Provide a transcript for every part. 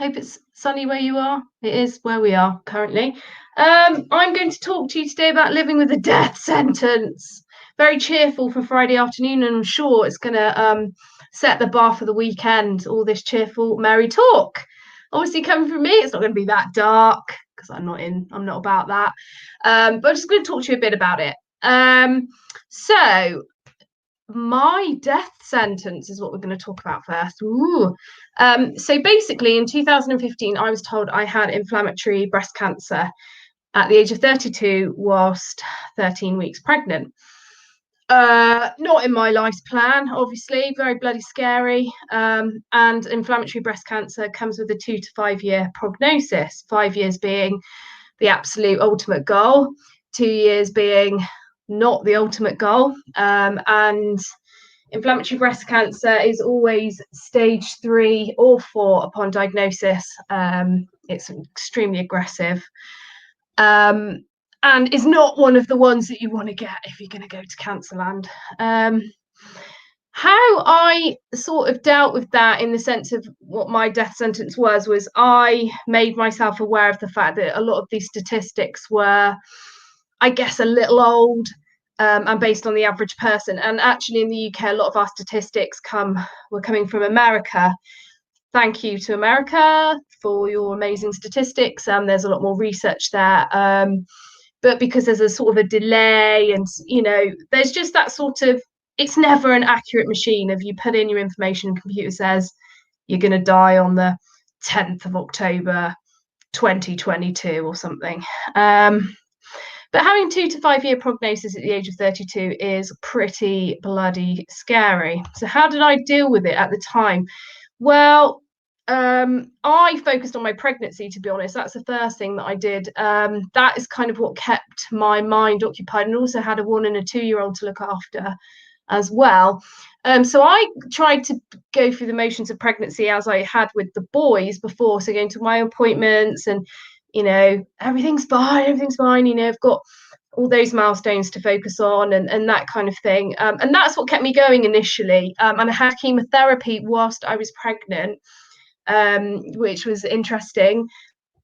Hope it's sunny where you are. It is where we are currently. I'm going to talk to you today about living with a death sentence. Very cheerful for Friday afternoon, and I'm sure it's going to set the bar for the weekend. All this cheerful, merry talk. Obviously, coming from me, it's not going to be that dark because I'm not about that. But I'm just going to talk to you a bit about it. So my death sentence is what we're going to talk about first. Ooh. So basically, in 2015, I was told I had inflammatory breast cancer at the age of 32, whilst 13 weeks pregnant. Not in my life's plan, obviously, very bloody scary. And inflammatory breast cancer comes with a 2 to 5 year prognosis, 5 years being the absolute ultimate goal, 2 years being not the ultimate goal. And inflammatory breast cancer is always stage 3 or 4 upon diagnosis. It's extremely aggressive, and is not one of the ones that you want to get if you're going to go to Cancerland. How I sort of dealt with that, in the sense of what my death sentence was I made myself aware of the fact that a lot of these statistics were, I guess, a little old, and based on the average person. And actually in the UK, a lot of our statistics were coming from America. Thank you to America for your amazing statistics. There's a lot more research there. But because there's a sort of a delay, and there's just that sort of, it's never an accurate machine. If you put in your information, the computer says you're going to die on the 10th of October 2022 or something. But having 2 to 5 year prognosis at the age of 32 is pretty bloody scary. So how did I deal with it at the time? Well, I focused on my pregnancy, to be honest. That's the first thing that I did. That is kind of what kept my mind occupied, and also had a 1 and a 2-year-old to look after as well. So I tried to go through the motions of pregnancy as I had with the boys before. So going to my appointments, and everything's fine, I've got all those milestones to focus on, and that kind of thing. And that's what kept me going initially. And I had chemotherapy whilst I was pregnant, which was interesting,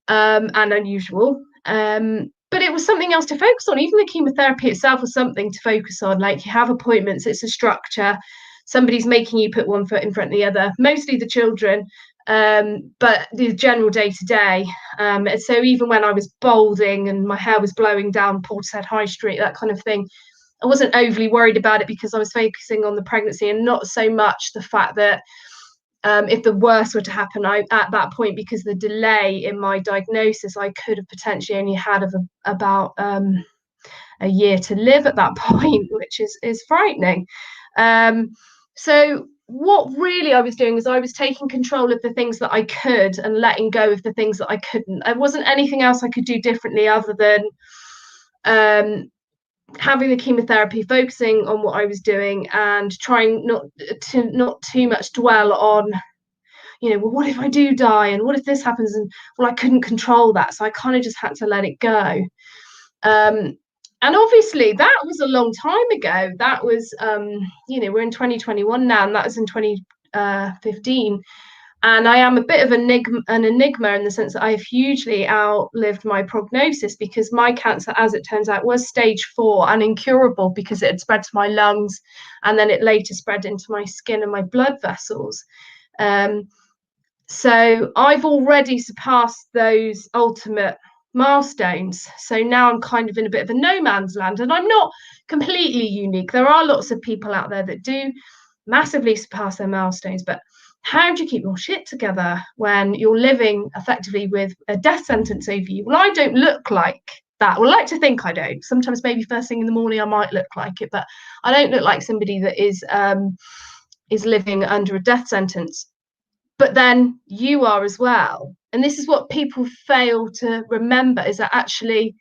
and unusual. But it was something else to focus on. Even the chemotherapy itself was something to focus on. Like, you have appointments, it's a structure. Somebody's making you put one foot in front of the other, mostly the children, but the general day to day. So even when I was balding and my hair was blowing down Portishead High Street, that kind of thing, I wasn't overly worried about it, because I was focusing on the pregnancy, and not so much the fact that if the worst were to happen, at that point, because the delay in my diagnosis, I could have potentially only had about a year to live at that point, which is frightening. So what really I was doing is I was taking control of the things that I could, and letting go of the things that I couldn't. There wasn't anything else I could do differently, other having the chemotherapy, focusing on what I was doing, and trying not too much dwell on, well, what if I do die, and what if this happens, and well, I couldn't control that, so I kind of just had to let it go. And obviously that was a long time ago. That was we're in 2021 now, and that was in 2015. And I am a bit of an enigma, in the sense that I've hugely outlived my prognosis, because my cancer, as it turns out, was stage 4 and incurable, because it had spread to my lungs, and then it later spread into my skin and my blood vessels. So I've already surpassed those ultimate milestones. So now I'm kind of in a bit of a no man's land, and I'm not completely unique. There are lots of people out there that do massively surpass their milestones, but how do you keep your shit together when you're living effectively with a death sentence over you? Well, I don't look like that. Well, I like to think I don't. Sometimes maybe first thing in the morning I might look like it, but I don't look like somebody that is living under a death sentence. But then you are as well. And this is what people fail to remember, is that actually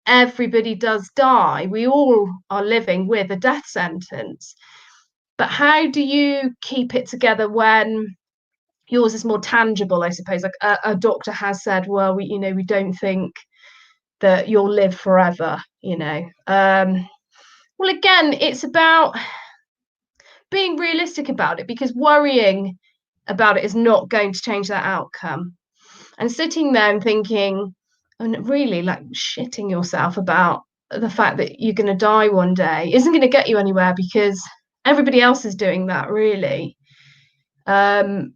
everybody does die. We all are living with a death sentence. But how do you keep it together when yours is more tangible, I suppose? Like a doctor has said, well, we don't think that you'll live forever, Well, again, it's about being realistic about it, because worrying about it is not going to change that outcome. And sitting there and thinking, and really like shitting yourself about the fact that you're going to die one day isn't going to get you anywhere, because everybody else is doing that, really. In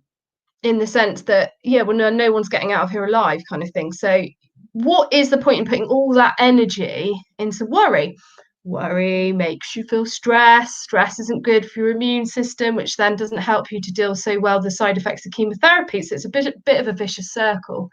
the sense that, yeah, well, no one's getting out of here alive, kind of thing. So what is the point in putting all that energy into worry? Worry makes you feel stress isn't good for your immune system, which then doesn't help you to deal so well with the side effects of chemotherapy. So it's a bit of a vicious circle.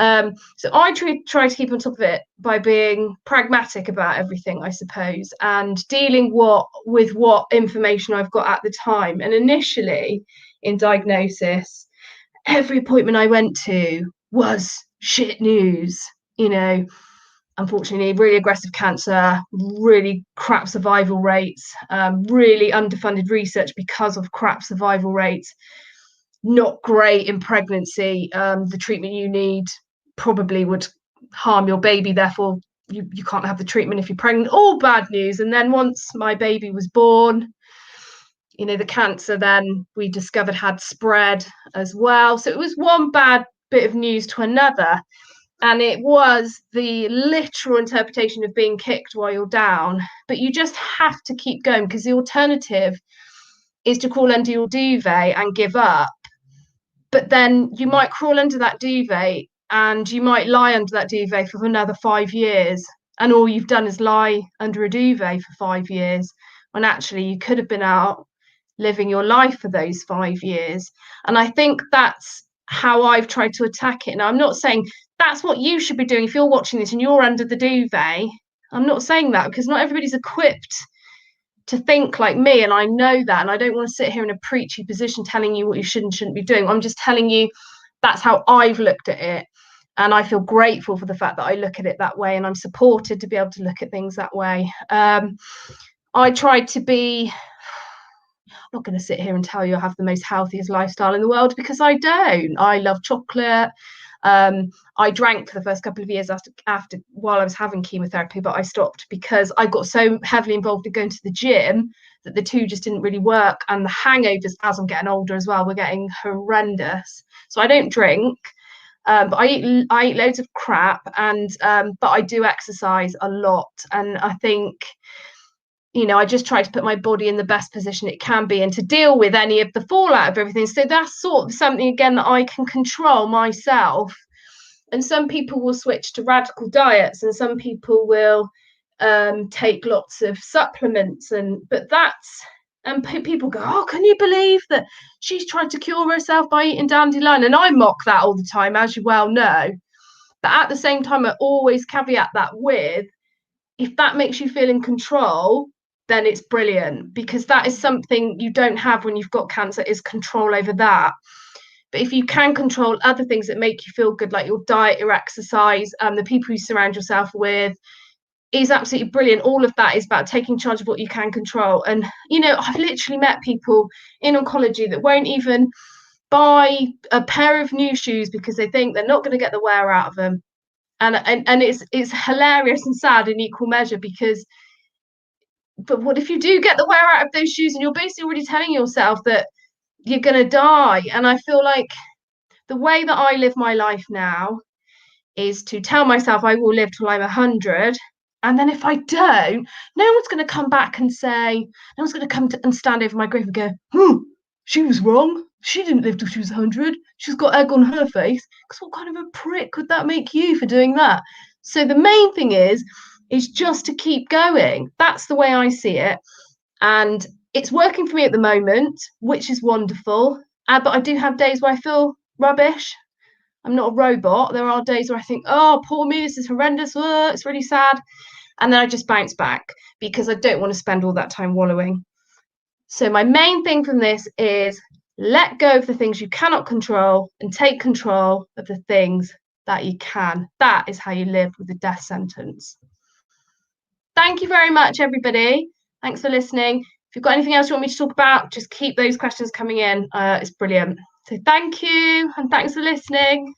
So I try to keep on top of it by being pragmatic about everything, I suppose, and dealing with what information I've got at the time. And initially, in diagnosis, every appointment I went to was shit news. Unfortunately, really aggressive cancer, really crap survival rates, really underfunded research because of crap survival rates, not great in pregnancy. The treatment you need probably would harm your baby, therefore you can't have the treatment if you're pregnant. All bad news. And then once my baby was born, the cancer then we discovered had spread as well. So it was one bad bit of news to another. And it was the literal interpretation of being kicked while you're down. But you just have to keep going, because the alternative is to crawl under your duvet and give up. But then you might crawl under that duvet and you might lie under that duvet for another 5 years. And all you've done is lie under a duvet for 5 years, when actually you could have been out living your life for those 5 years. And I think that's how I've tried to attack it. Now, I'm not saying that's what you should be doing if you're watching this and you're under the duvet. I'm not saying that, because not everybody's equipped to think like me, and I know that, and I don't want to sit here in a preachy position telling you what you should and shouldn't be doing. I'm just telling you that's how I've looked at it, and I feel grateful for the fact that I look at it that way, and I'm supported to be able to look at things that way. I tried to be, I'm not going to sit here and tell you I have the most healthiest lifestyle in the world, because I don't. I love chocolate. I drank for the first couple of years after while I was having chemotherapy, but I stopped because I got so heavily involved in going to the gym that the two just didn't really work. And the hangovers, as I'm getting older as well, were getting horrendous. So I don't drink, but I eat loads of crap, and but I do exercise a lot. And I think, I just try to put my body in the best position it can be, and to deal with any of the fallout of everything. So that's sort of something, again, that I can control myself. And some people will switch to radical diets, and some people will take lots of supplements. And people go, oh, can you believe that she's tried to cure herself by eating dandelion? And I mock that all the time, as you well know. But at the same time, I always caveat that with, if that makes you feel in control, then it's brilliant, because that is something you don't have when you've got cancer, is control over that. But if you can control other things that make you feel good, like your diet, your exercise, the people you surround yourself with, is absolutely brilliant. All of that is about taking charge of what you can control. And, I've literally met people in oncology that won't even buy a pair of new shoes because they think they're not going to get the wear out of them. And it's hilarious and sad in equal measure, because but what if you do get the wear out of those shoes, and you're basically already telling yourself that you're going to die? And I feel like the way that I live my life now is to tell myself I will live till I'm 100. And then if I don't, no one's going to come back and say, no one's going to come and stand over my grave and go, she was wrong. She didn't live till she was 100. She's got egg on her face. Because what kind of a prick could that make you for doing that? So the main thing is just to keep going. That's the way I see it. And it's working for me at the moment, which is wonderful. But I do have days where I feel rubbish. I'm not a robot. There are days where I think, oh, poor me, this is horrendous. It's really sad. And then I just bounce back, because I don't want to spend all that time wallowing. So my main thing from this is let go of the things you cannot control and take control of the things that you can. That is how you live with a death sentence. Thank you very much, everybody. Thanks for listening. If you've got anything else you want me to talk about, just keep those questions coming in. It's brilliant. So thank you, and thanks for listening.